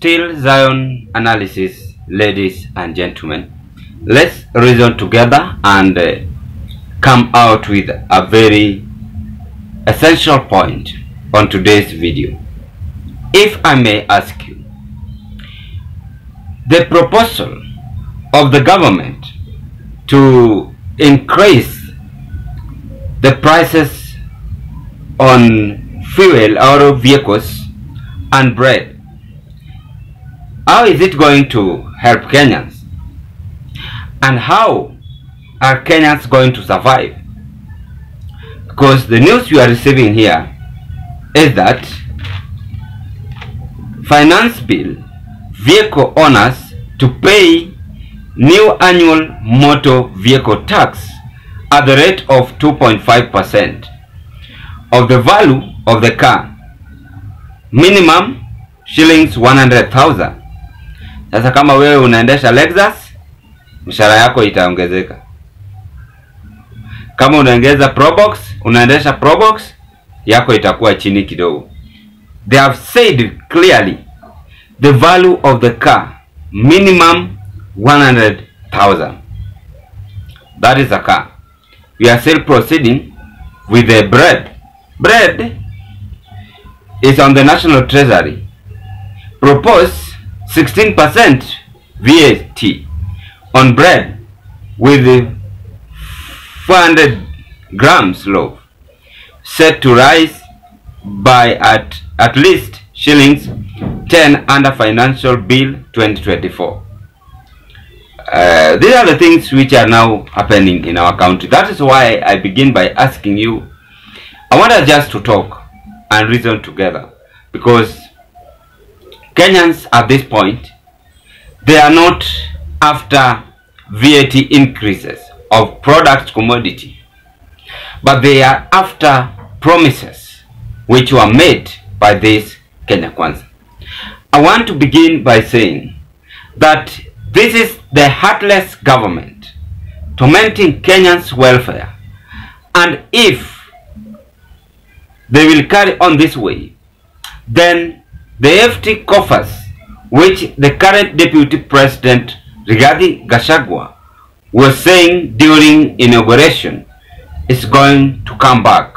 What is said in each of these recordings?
still Zion analysis, ladies and gentlemen. Let's reason together and come out with a very essential point on today's video. If I may ask you, the proposal of the government to increase the prices on fuel or vehicles and bread, how is it going to help Kenyans? And how are Kenyans going to survive? Because the news we are receiving here is that finance bill vehicle owners to pay new annual motor vehicle tax at the rate of 2.5% of the value of the car, minimum shillings 100,000. Sasa kama wewe unaendesha Lexus, mshahara yako itaongezeka. Kama unaendesha Probox, yako itakuwa chini kidogo. They have said clearly the value of the car, minimum 100,000. That is a car. We are still proceeding with the bread. Bread is on the National Treasury. Propose 16% VAT on bread with 400 grams loaf, set to rise by at least shillings 10 under Financial Bill 2024. These are the things which are now happening in our country. That is why I begin by asking you, I want us just to talk and reason together, because Kenyans at this point, they are not after VAT increases of product commodity, but they are after promises which were made by this Kenya Kwanza. I want to begin by saying that this is the heartless government tormenting Kenyans' welfare, and if they will carry on this way, then the FT coffers which the current Deputy President Rigathi Gachagua was saying during inauguration is going to come back.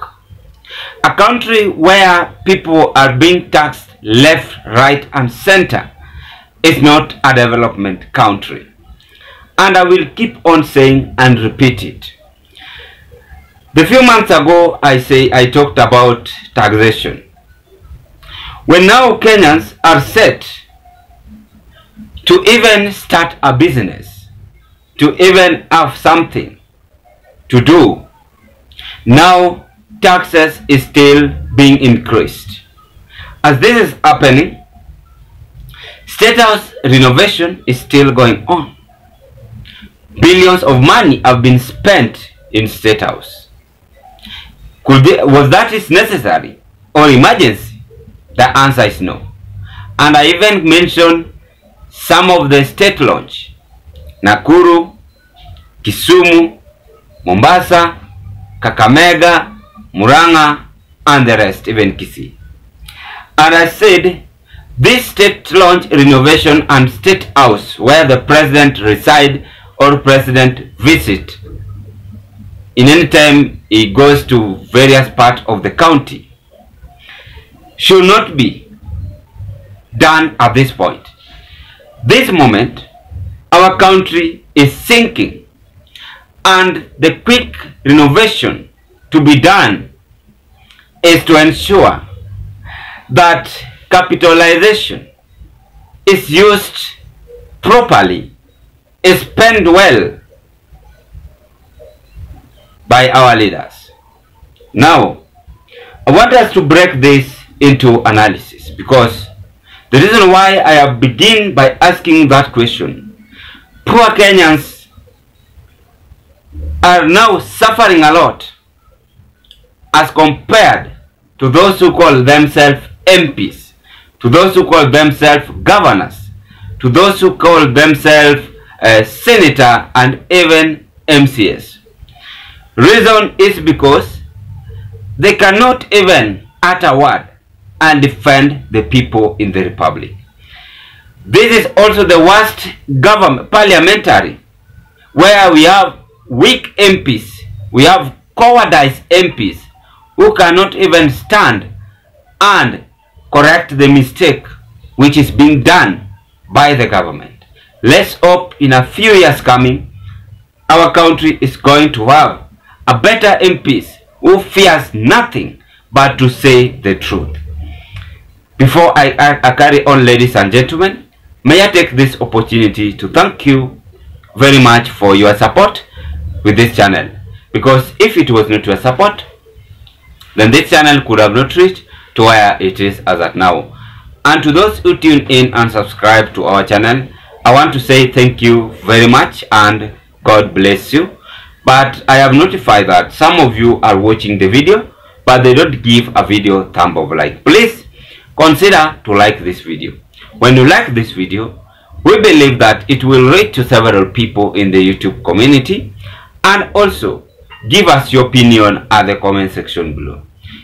A country where people are being taxed left, right and center is not a development country. And I will keep on saying and repeat it. The few months ago I talked about taxation. When now Kenyans are set to even start a business, to even have something to do, now taxes is still being increased. As this is happening, State House renovation is still going on. Billions of money have been spent in State House. Was that is necessary or emergency? The answer is no. And I even mentioned some of the state launch: Nakuru, Kisumu, Mombasa, Kakamega, Murang'a, and the rest, even Kisii. And I said, this state launch renovation and state house where the president reside or president visit in any time he goes to various parts of the county should not be done at this point. This moment, our country is sinking, and the quick renovation to be done is to ensure that capitalization is used properly, is spent well by our leaders. Now, I want us to break this into analysis, because the reason why I have begun by asking that question, poor Kenyans are now suffering a lot as compared to those who call themselves MPs, to those who call themselves governors, to those who call themselves senator and even MCS. Reason is because they cannot even utter a word and defend the people in the republic. This is also the worst government, parliamentary, where we have weak MPs, we have cowardice MPs who cannot even stand and correct the mistake which is being done by the government. Let's hope in a few years coming, our country is going to have a better MPs who fears nothing but to say the truth. Before I carry on, ladies and gentlemen, may I take this opportunity to thank you very much for your support with this channel, because if it was not your support, then this channel could have not reached to where it is as at now. And to those who tune in and subscribe to our channel, I want to say thank you very much and God bless you. But I have notified that some of you are watching the video but they don't give a video thumb of like. Please consider to like this video. When you like this video, we believe that it will reach to several people in the YouTube community, and also give us your opinion at the comment section below.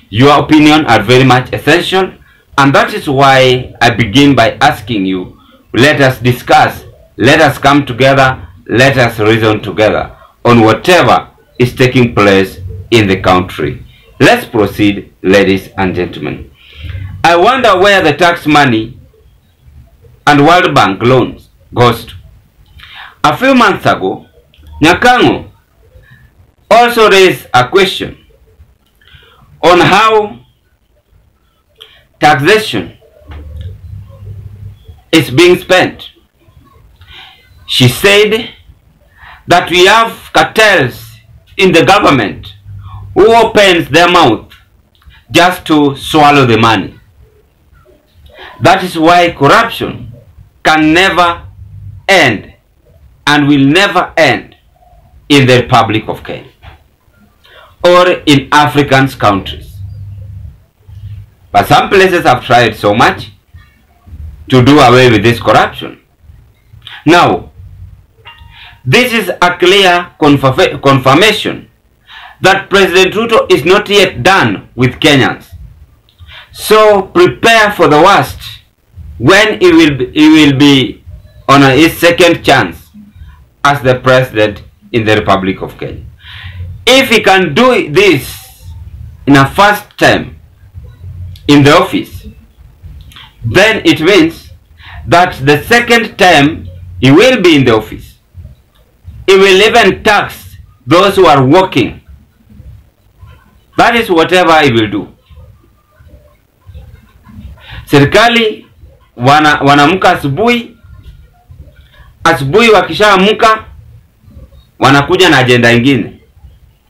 Your opinion are very much essential, and that is why I begin by asking you, let us discuss, let us come together, let us reason together on whatever is taking place in the country. Let's proceed, ladies and gentlemen. I wonder where the tax money and World Bank loans goes to. A few months ago, Nyakango also raised a question on how taxation is being spent. She said that we have cartels in the government who opens their mouth just to swallow the money. That is why corruption can never end and will never end in the Republic of Kenya or in African countries. But some places have tried so much to do away with this corruption. Now, this is a clear confirmation that President Ruto is not yet done with Kenyans. So prepare for the worst when he will be on his second chance as the president in the Republic of Kenya. If he can do this in a first term in the office, then it means that the second term he will be in the office. He will even tax those who are working. That is whatever he will do. Serikali wanaamka asubuhi wakishaamka wanakuja na agenda ingine.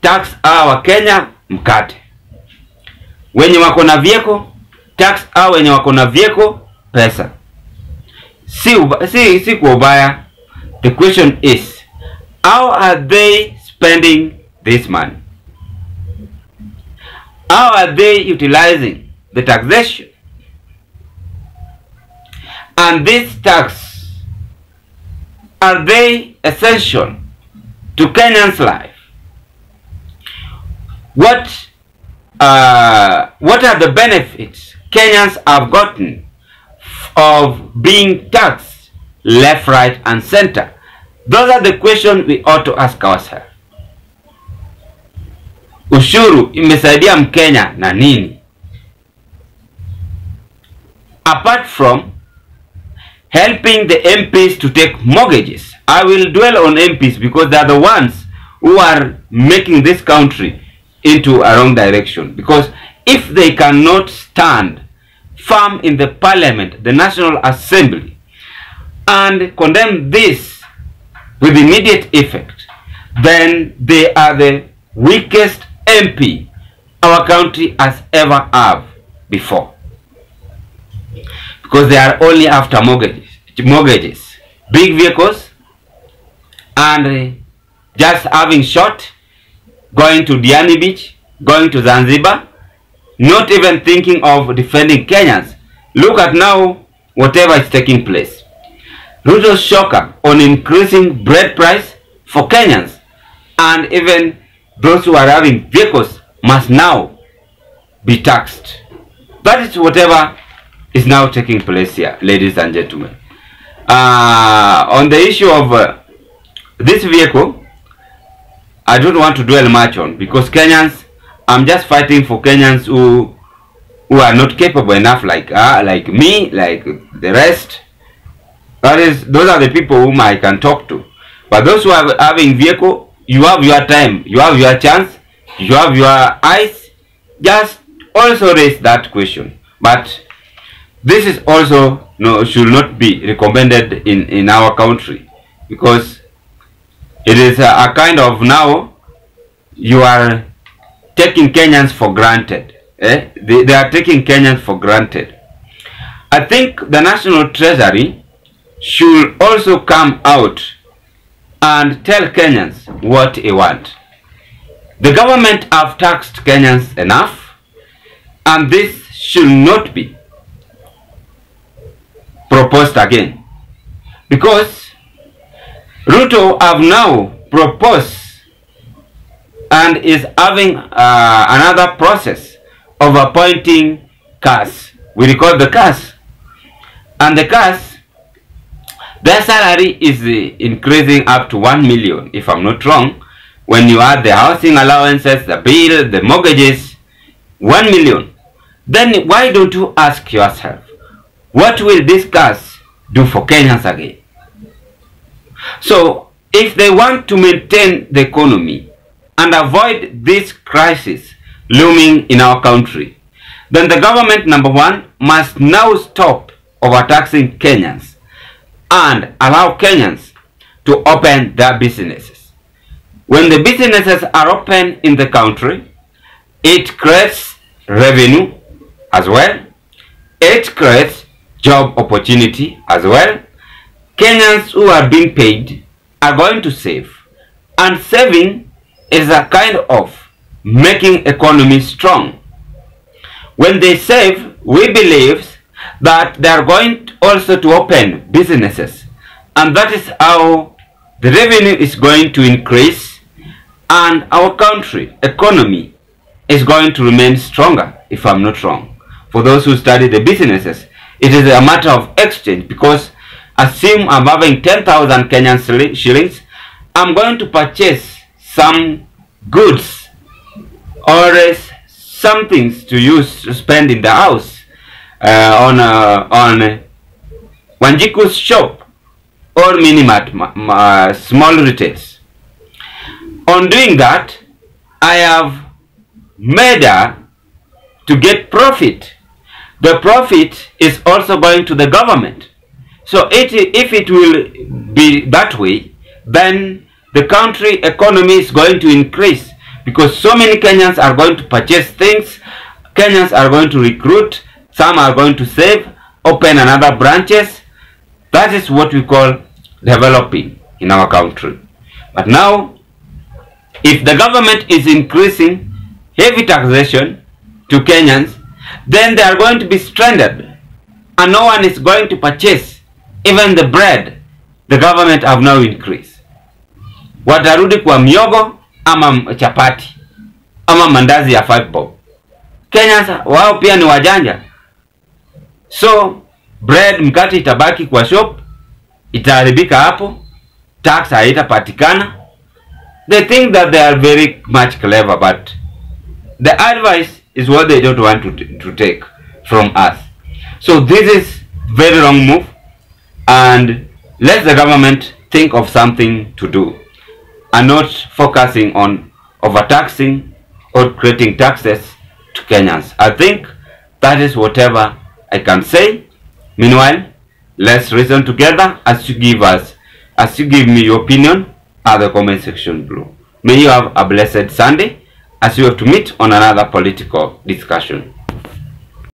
Tax wa Kenya mkate. Wenye wako na vyeko, tax wenye wako na vyeko pesa. Si kwa ubaya. The question is, how are they spending this money? How are they utilizing the taxation? And this tax, are they essential to Kenyans' life? What are the benefits Kenyans have gotten of being taxed left, right, and center? Those are the questions we ought to ask ourselves. Ushuru imesaidia Mkenya na nini? Apart from helping the MPs to take mortgages. I will dwell on MPs because they are the ones who are making this country into a wrong direction. Because if they cannot stand firm in the parliament, the National Assembly, and condemn this with immediate effect, then they are the weakest MP our country has ever had before. Because they are only after mortgages, big vehicles, and just having short, going to Diani Beach, going to Zanzibar, not even thinking of defending Kenyans. Look at now whatever is taking place. Ruto's shocker on increasing bread price for Kenyans, and even those who are having vehicles must now be taxed. That is whatever is now taking place here, ladies and gentlemen. On the issue of this vehicle, I don't want to dwell much on, because Kenyans, I'm just fighting for Kenyans who are not capable enough, like me, like the rest. Those are the people whom I can talk to. But those who are having vehicle, you have your time, you have your chance, you have your eyes. Just also raise that question. But this is also should not be recommended in our country, because it is a kind of, now you are taking Kenyans for granted. They are taking Kenyans for granted. I think the National Treasury should also come out and tell Kenyans what they want. The government have taxed Kenyans enough, and this should not be proposed again, because Ruto have now proposed and is having another process of appointing CAS. We recall the CAS, and the CAS, their salary is increasing up to 1 million, if I'm not wrong. When you add the housing allowances, the bill, the mortgages, 1 million. Then why don't you ask yourself, what will this CAS do for Kenyans again? So if they want to maintain the economy and avoid this crisis looming in our country, then the government, number one, must now stop overtaxing Kenyans and allow Kenyans to open their businesses. When the businesses are open in the country, it creates revenue as well. It creates job opportunity as well. Kenyans who are being paid are going to save, and saving is a kind of making economy strong. When they save, we believe that they are going also to open businesses, and that is how the revenue is going to increase, and our country economy is going to remain stronger, if I'm not wrong. For those who study the businesses, it is a matter of exchange, because assume I'm having 10,000 Kenyan shillings, I'm going to purchase some goods or some things to use to spend in the house on Wanjiku's shop or Minimart, small retails. On doing that, I have made to get profit. The profit is also going to the government. So if it will be that way, then the country economy is going to increase, because so many Kenyans are going to purchase things, Kenyans are going to recruit, some are going to save, open another branches. That is what we call developing in our country. But now, if the government is increasing heavy taxation to Kenyans, then they are going to be stranded, and no one is going to purchase even the bread the government have now increased. Watarudi kwa miogo ama chapati ama mandazi ya 5 bob. Kenyans wao pia ni wajanja. So bread, mkate itabaki kwa shop, itaharibika hapo, tax haitapatikana. They think that they are very much clever, but the advice is what they don't want to take from us. So this is very wrong move, and let the government think of something to do, and not focusing on overtaxing or creating taxes to Kenyans. I think that is whatever I can say. Meanwhile, let's reason together as you give me your opinion at the comment section below. May you have a blessed Sunday, as you have to meet on another political discussion.